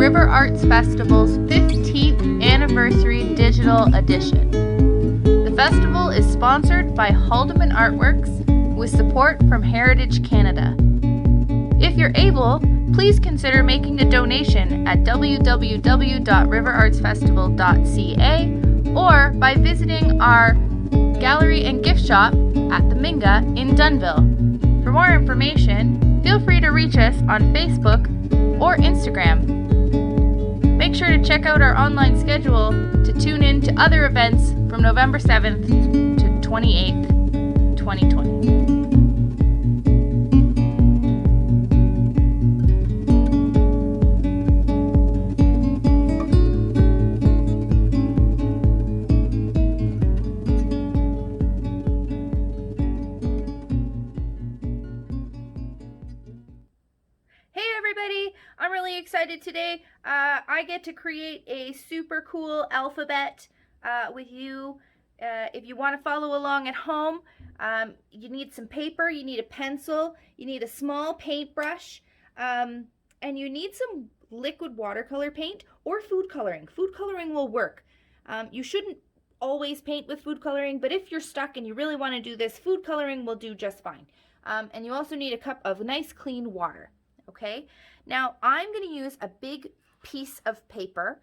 River Arts Festival's 15th Anniversary Digital Edition. The festival is sponsored by Haldeman Artworks with support from Heritage Canada. If you're able, please consider making a donation at www.riverartsfestival.ca or by visiting our gallery and gift shop at the Minga in Dunnville. For more information, feel free to reach us on Facebook or Instagram. Make sure to check out our online schedule to tune in to other events from November 7th to 28th, 2020. I'm really excited today. I get to create a super cool alphabet with you. If you want to follow along at home, you need some paper, you need a pencil, you need a small paintbrush, and you need some liquid watercolor paint or food coloring. Food coloring will work. You shouldn't always paint with food coloring, but if you're stuck and you really want to do this, food coloring will do just fine. And you also need a cup of nice clean water. Okay, now I'm going to use a big piece of paper.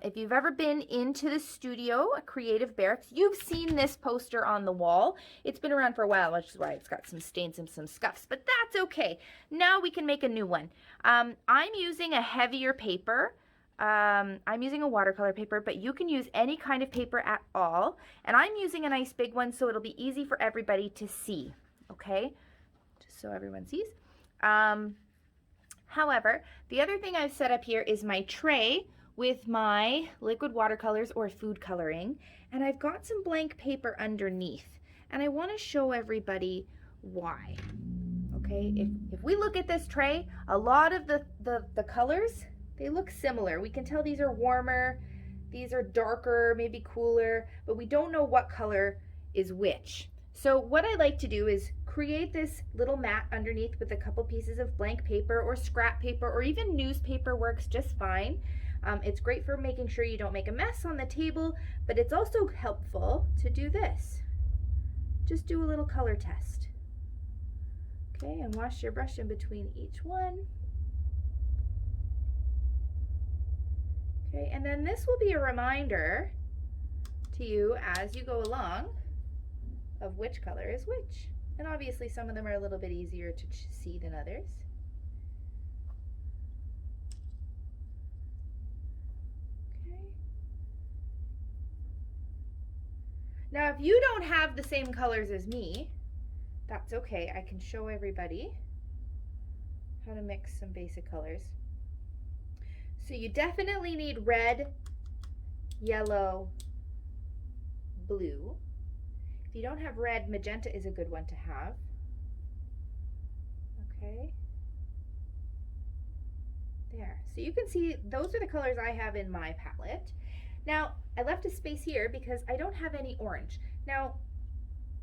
If you've ever been into the studio, a Creative Barracks, you've seen this poster on the wall. It's been around for a while, which is why it's got some stains and some scuffs, but that's okay. Now we can make a new one. I'm using a heavier paper. I'm using a watercolor paper, but you can use any kind of paper at all. And I'm using a nice big one, so it'll be easy for everybody to see. Okay, just so everyone sees. However, the other thing I've set up here is my tray with my liquid watercolors or food coloring, and I've got some blank paper underneath, and I want to show everybody why. Okay, if we look at this tray, a lot of the colors, they look similar. We can tell these are warmer, these are darker, maybe cooler, but we don't know what color is which. So what I like to do is create this little mat underneath with a couple pieces of blank paper or scrap paper, or even newspaper works just fine. It's great for making sure you don't make a mess on the table, but it's also helpful to do this. Just do a little color test. Okay, and wash your brush in between each one. Okay, and then this will be a reminder to you as you go along of which color is which. And obviously some of them are a little bit easier to see than others. Okay. Now if you don't have the same colors as me, that's okay. I can show everybody how to mix some basic colors. So you definitely need red, yellow, blue. If you don't have red, magenta is a good one to have. Okay. There. So you can see those are the colors I have in my palette. Now, I left a space here because I don't have any orange. Now,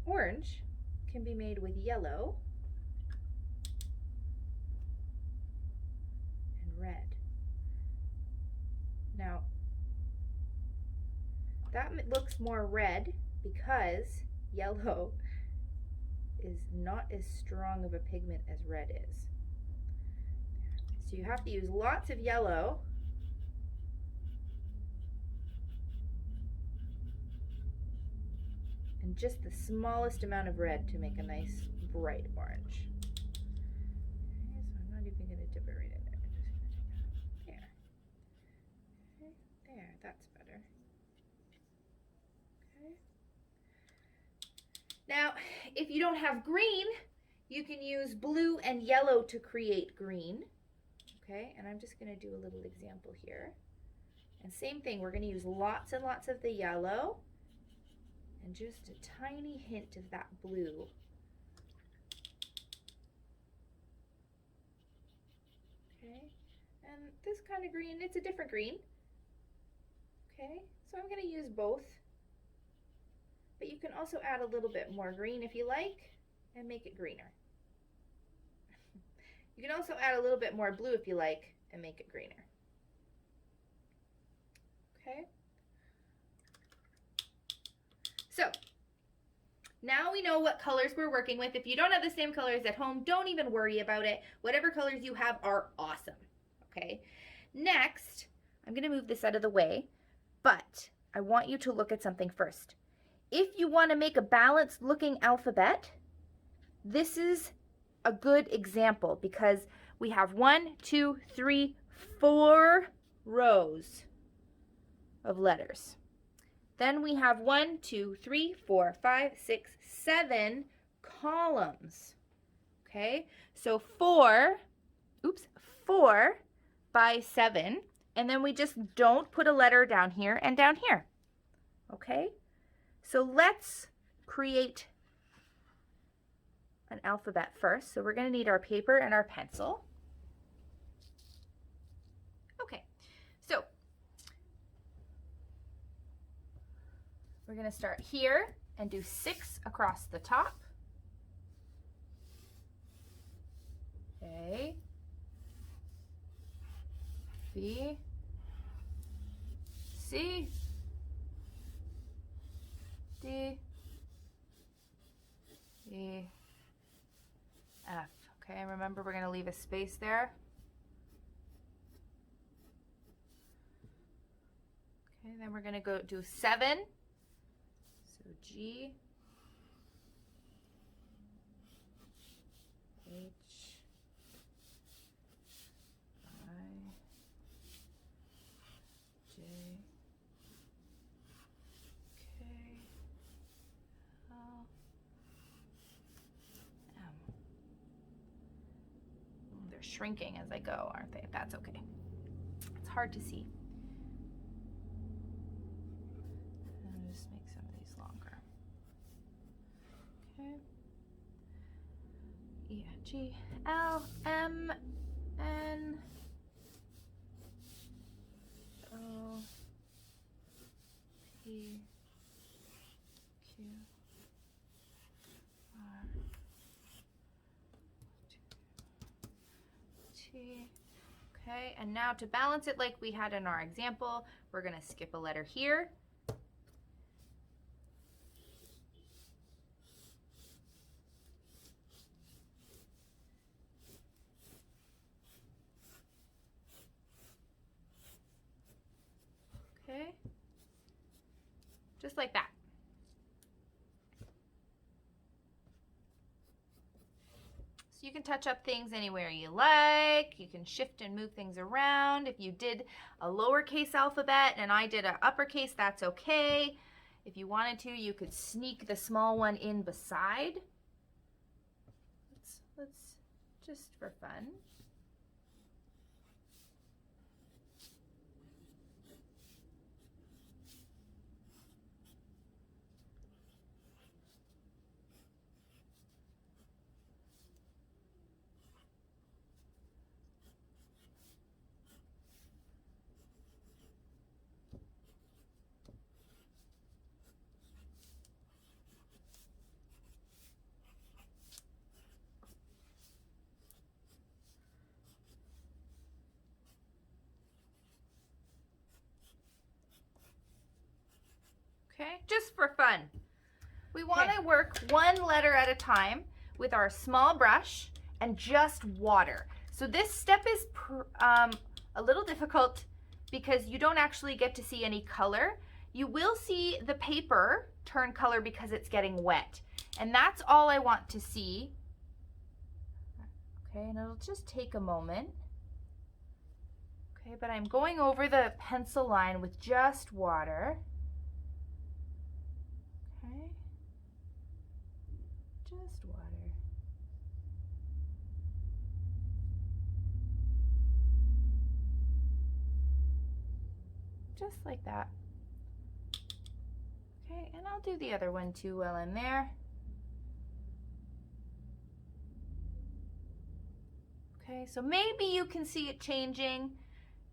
orange can be made with yellow and red. Now, that looks more red because yellow is not as strong of a pigment as red is. So you have to use lots of yellow and just the smallest amount of red to make a nice bright orange. Okay, so I'm not even going to dip it right in there. I'm just going to take that. There. Okay, there, that's better. Okay. Now, if you don't have green, you can use blue and yellow to create green. Okay, and I'm just going to do a little example here. And same thing, we're going to use lots and lots of the yellow and just a tiny hint of that blue. Okay, and this kind of green, it's a different green. Okay, so I'm going to use both. But you can also add a little bit more green if you like and make it greener. You can also add a little bit more blue if you like and make it greener. Okay. So now we know what colors we're working with. If you don't have the same colors at home, don't even worry about it. Whatever colors you have are awesome. Okay. Next, I'm going to move this out of the way, but I want you to look at something first. If you want to make a balanced looking alphabet, this is a good example because we have 1, 2, 3, 4 rows of letters. Then we have 1, 2, 3, 4, 5, 6, 7 columns. Okay, so 4 by 7, and then we just don't put a letter down here and down here. Okay, so let's create an alphabet first. So we're going to need our paper and our pencil. Okay, so we're going to start here and do 6 across the top. A, B, C, D, E, F. Okay, and remember we're going to leave a space there. Okay, then we're going to go do 7. So G, H, I, J, K, L, M. They're shrinking as I go, aren't they? That's okay. It's hard to see. And just make some of these longer. Okay. E, G, L, M, N, O, P, Q, R, C. Okay, and now to balance it like we had in our example, we're going to skip a letter here. Okay, just like that. So you can touch up things anywhere you like. You can shift and move things around. If you did a lowercase alphabet and I did an uppercase, that's okay. If you wanted to, you could sneak the small one in beside. Let's just for fun. Okay, just for fun. We want to work one letter at a time with our small brush and just water. So this step is a little difficult because you don't actually get to see any color. You will see the paper turn color because it's getting wet. And that's all I want to see. Okay, and it'll just take a moment. Okay, but I'm going over the pencil line with just water. Okay, just water. Just like that. Okay, and I'll do the other one too while I'm there. Okay, so maybe you can see it changing.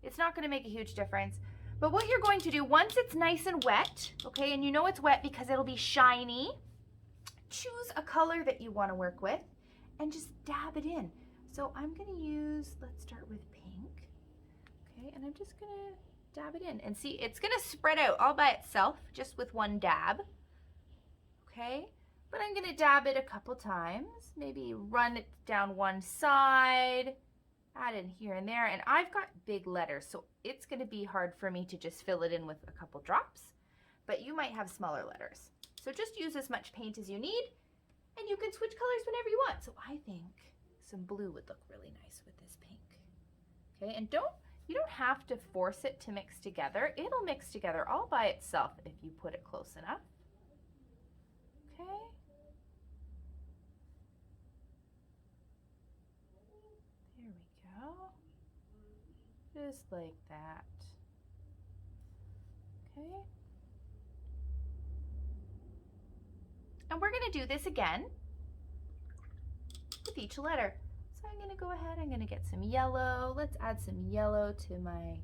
It's not going to make a huge difference. But what you're going to do, once it's nice and wet, okay, and you know it's wet because it'll be shiny, choose a color that you want to work with and just dab it in. So I'm going to use, let's start with pink. Okay, and I'm just going to dab it in. And see, it's going to spread out all by itself just with one dab. Okay, but I'm going to dab it a couple times. Maybe run it down one side, add in here and there. And I've got big letters, so it's going to be hard for me to just fill it in with a couple drops. But you might have smaller letters. So just use as much paint as you need, and you can switch colors whenever you want. So I think some blue would look really nice with this pink. Okay, and you don't have to force it to mix together. It'll mix together all by itself if you put it close enough. Okay. There we go. Just like that. Okay. And we're going to do this again with each letter. So I'm going to go ahead, I'm going to get some yellow. Let's add some yellow to my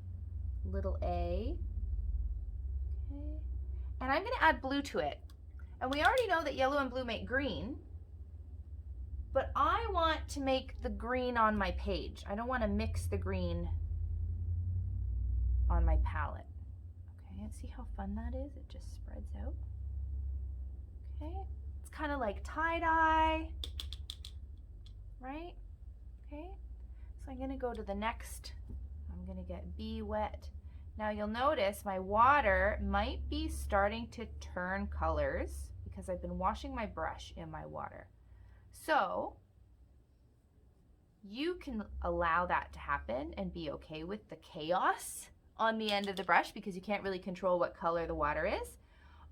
little A. Okay. And I'm going to add blue to it. And we already know that yellow and blue make green, but I want to make the green on my page. I don't want to mix the green on my palette. Okay, and see how fun that is? It just spreads out. Okay, it's kind of like tie-dye, right? Okay, so I'm gonna go to the next. I'm gonna get B wet. Now you'll notice my water might be starting to turn colors because I've been washing my brush in my water. So you can allow that to happen and be okay with the chaos on the end of the brush because you can't really control what color the water is.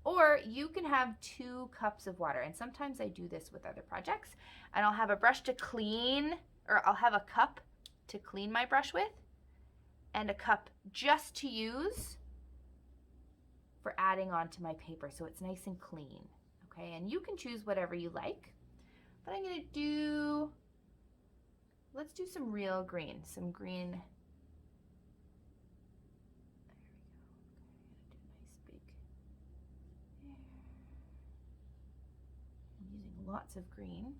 Or you can have 2 cups of water, and sometimes I do this with other projects, and I'll have a brush to clean, or I'll have a cup to clean my brush with, and a cup just to use for adding onto my paper so it's nice and clean. Okay, and you can choose whatever you like, but I'm gonna do, let's do some real green, some green. Lots of green.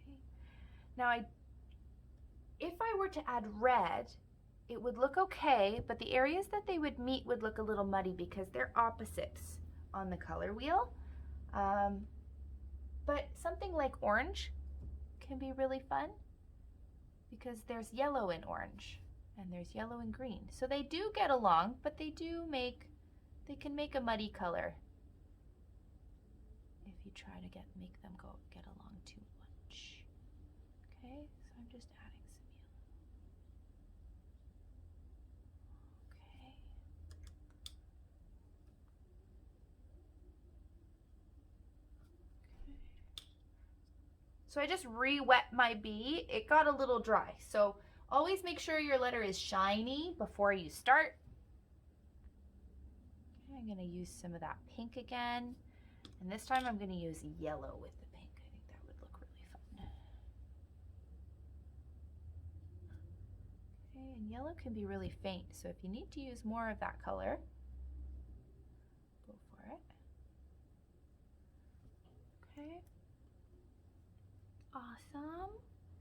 Okay. Now if I were to add red, it would look okay, but the areas that they would meet would look a little muddy because they're opposites on the color wheel. But something like orange can be really fun because there's yellow in orange and there's yellow and green. So they do get along, but they can make a muddy color if you try to make them get along too much. Okay, so I'm just adding some yellow. Okay. So I just re-wet my bee. It got a little dry. So always make sure your letter is shiny before you start. Okay, I'm gonna use some of that pink again. And this time I'm gonna use yellow with the pink. I think that would look really fun. Okay, and yellow can be really faint. So if you need to use more of that color, go for it. Okay. Awesome.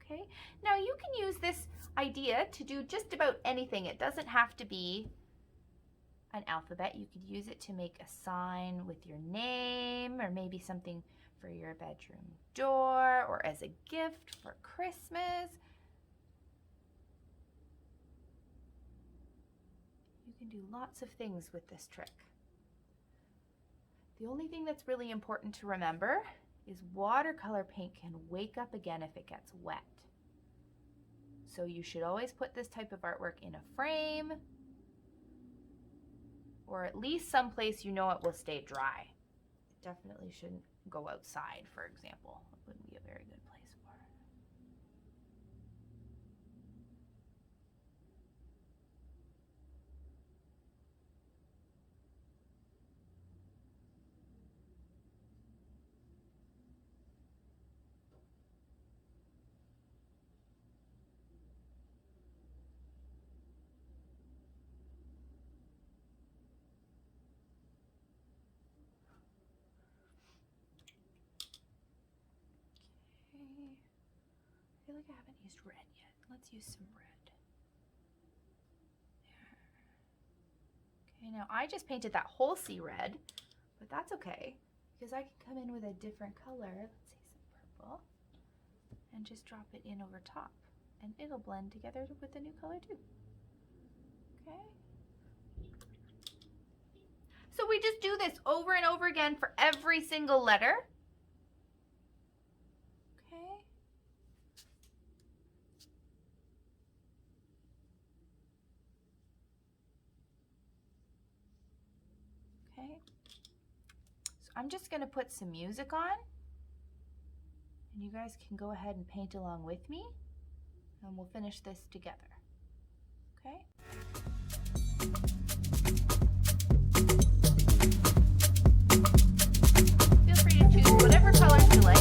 Okay, now you can use this idea to do just about anything. It doesn't have to be an alphabet. You could use it to make a sign with your name, or maybe something for your bedroom door, or as a gift for Christmas. You can do lots of things with this trick. The only thing that's really important to remember is watercolor paint can wake up again if it gets wet. So you should always put this type of artwork in a frame, or at least someplace you know it will stay dry. It definitely shouldn't go outside, for example. It wouldn't be a very good place for it. I feel like I haven't used red yet. Let's use some red. There. Okay, now I just painted that whole sea red, but that's okay because I can come in with a different color. Let's say some purple, and just drop it in over top, and it'll blend together with the new color too. Okay. So we just do this over and over again for every single letter. Okay. Okay. So I'm just going to put some music on, and you guys can go ahead and paint along with me, and we'll finish this together. Okay? Feel free to choose whatever colors you like.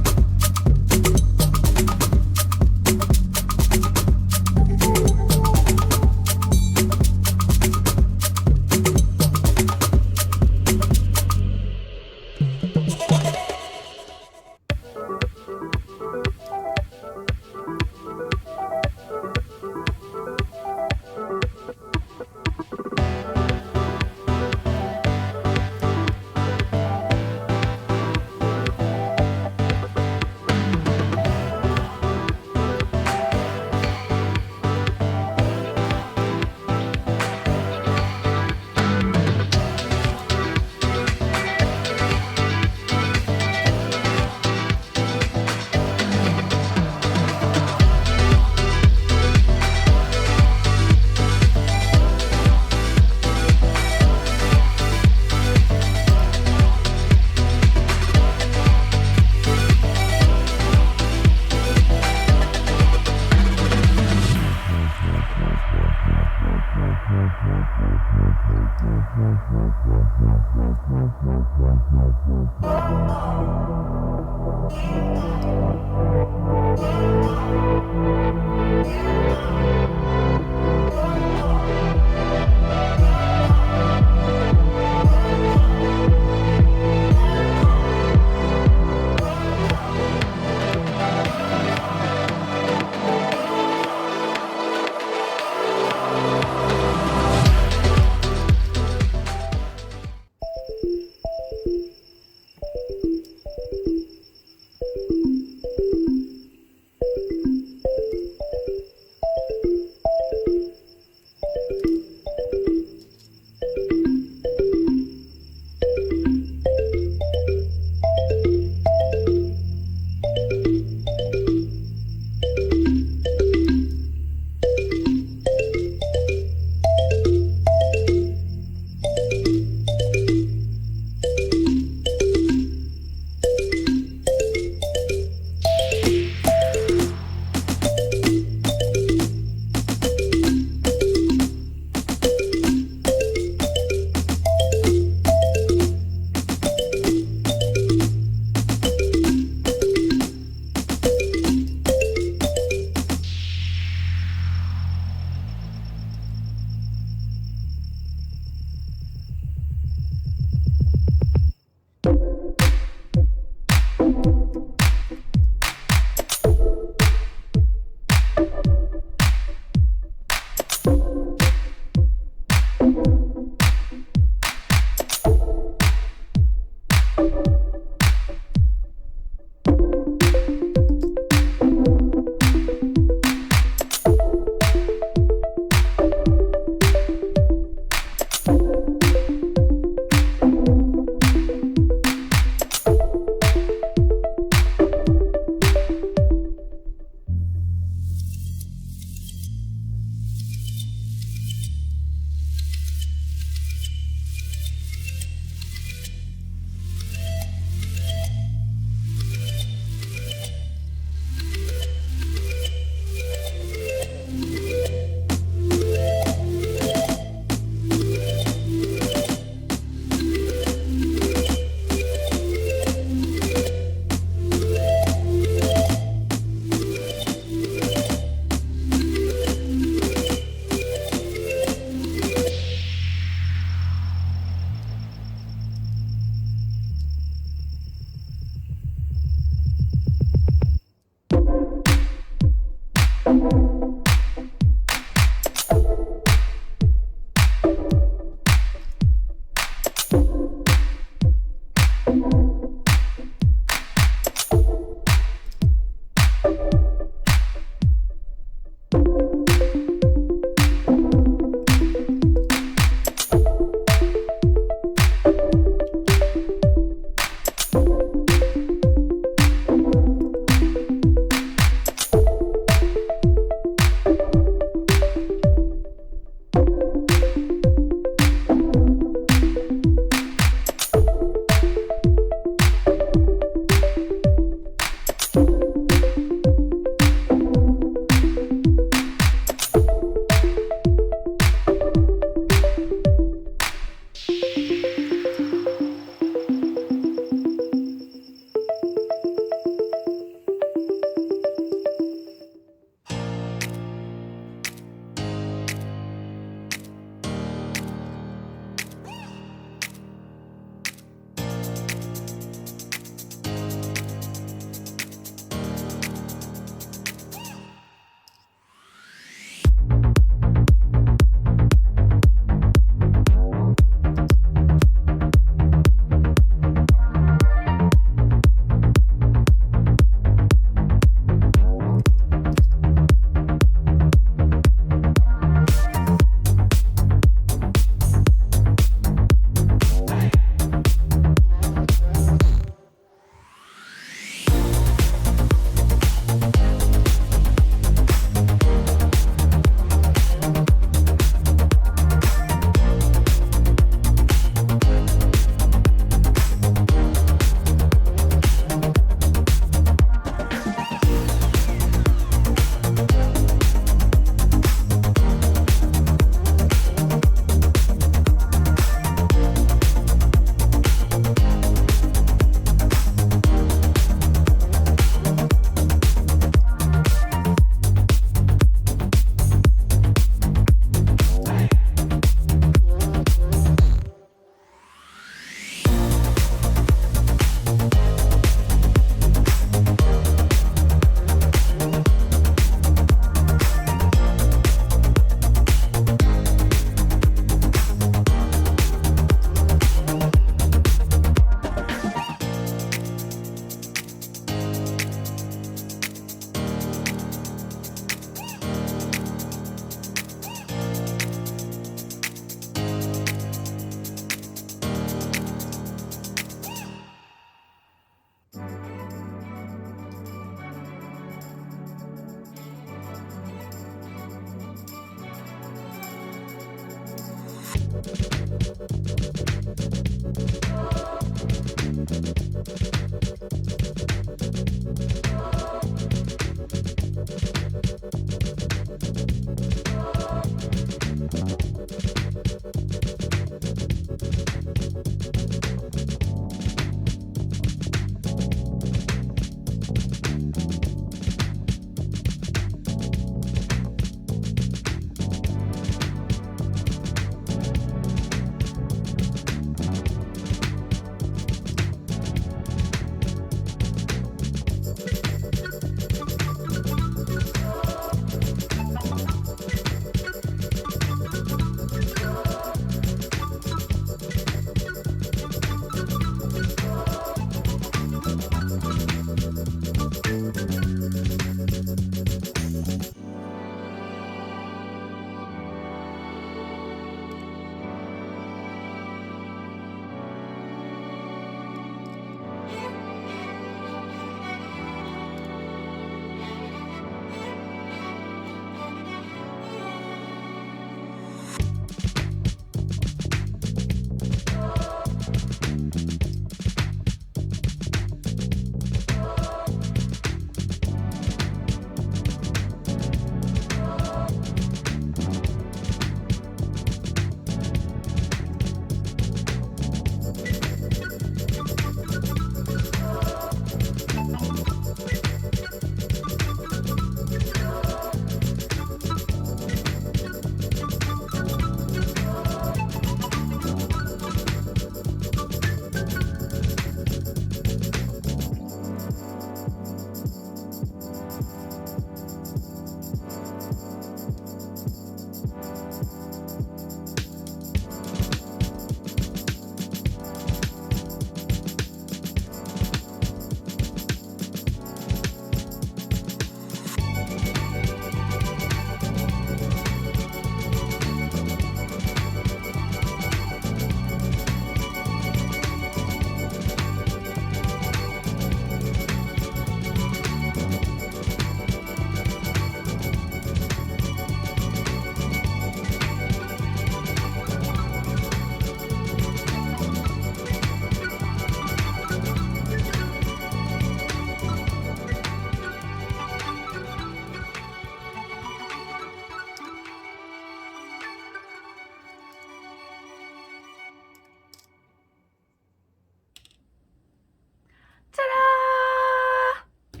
Ta-da!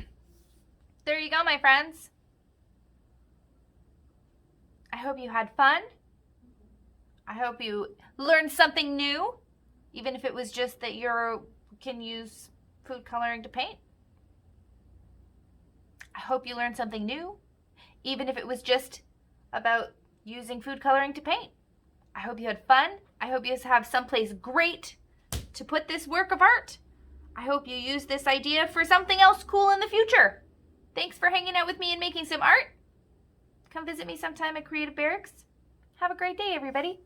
There you go, my friends. I hope you had fun. I hope you learned something new, even if it was just that you can use food coloring to paint. I hope you learned something new, even if it was just about using food coloring to paint. I hope you had fun. I hope you have someplace great to put this work of art. I hope you use this idea for something else cool in the future. Thanks for hanging out with me and making some art. Come visit me sometime at Creative Barracks. Have a great day, everybody.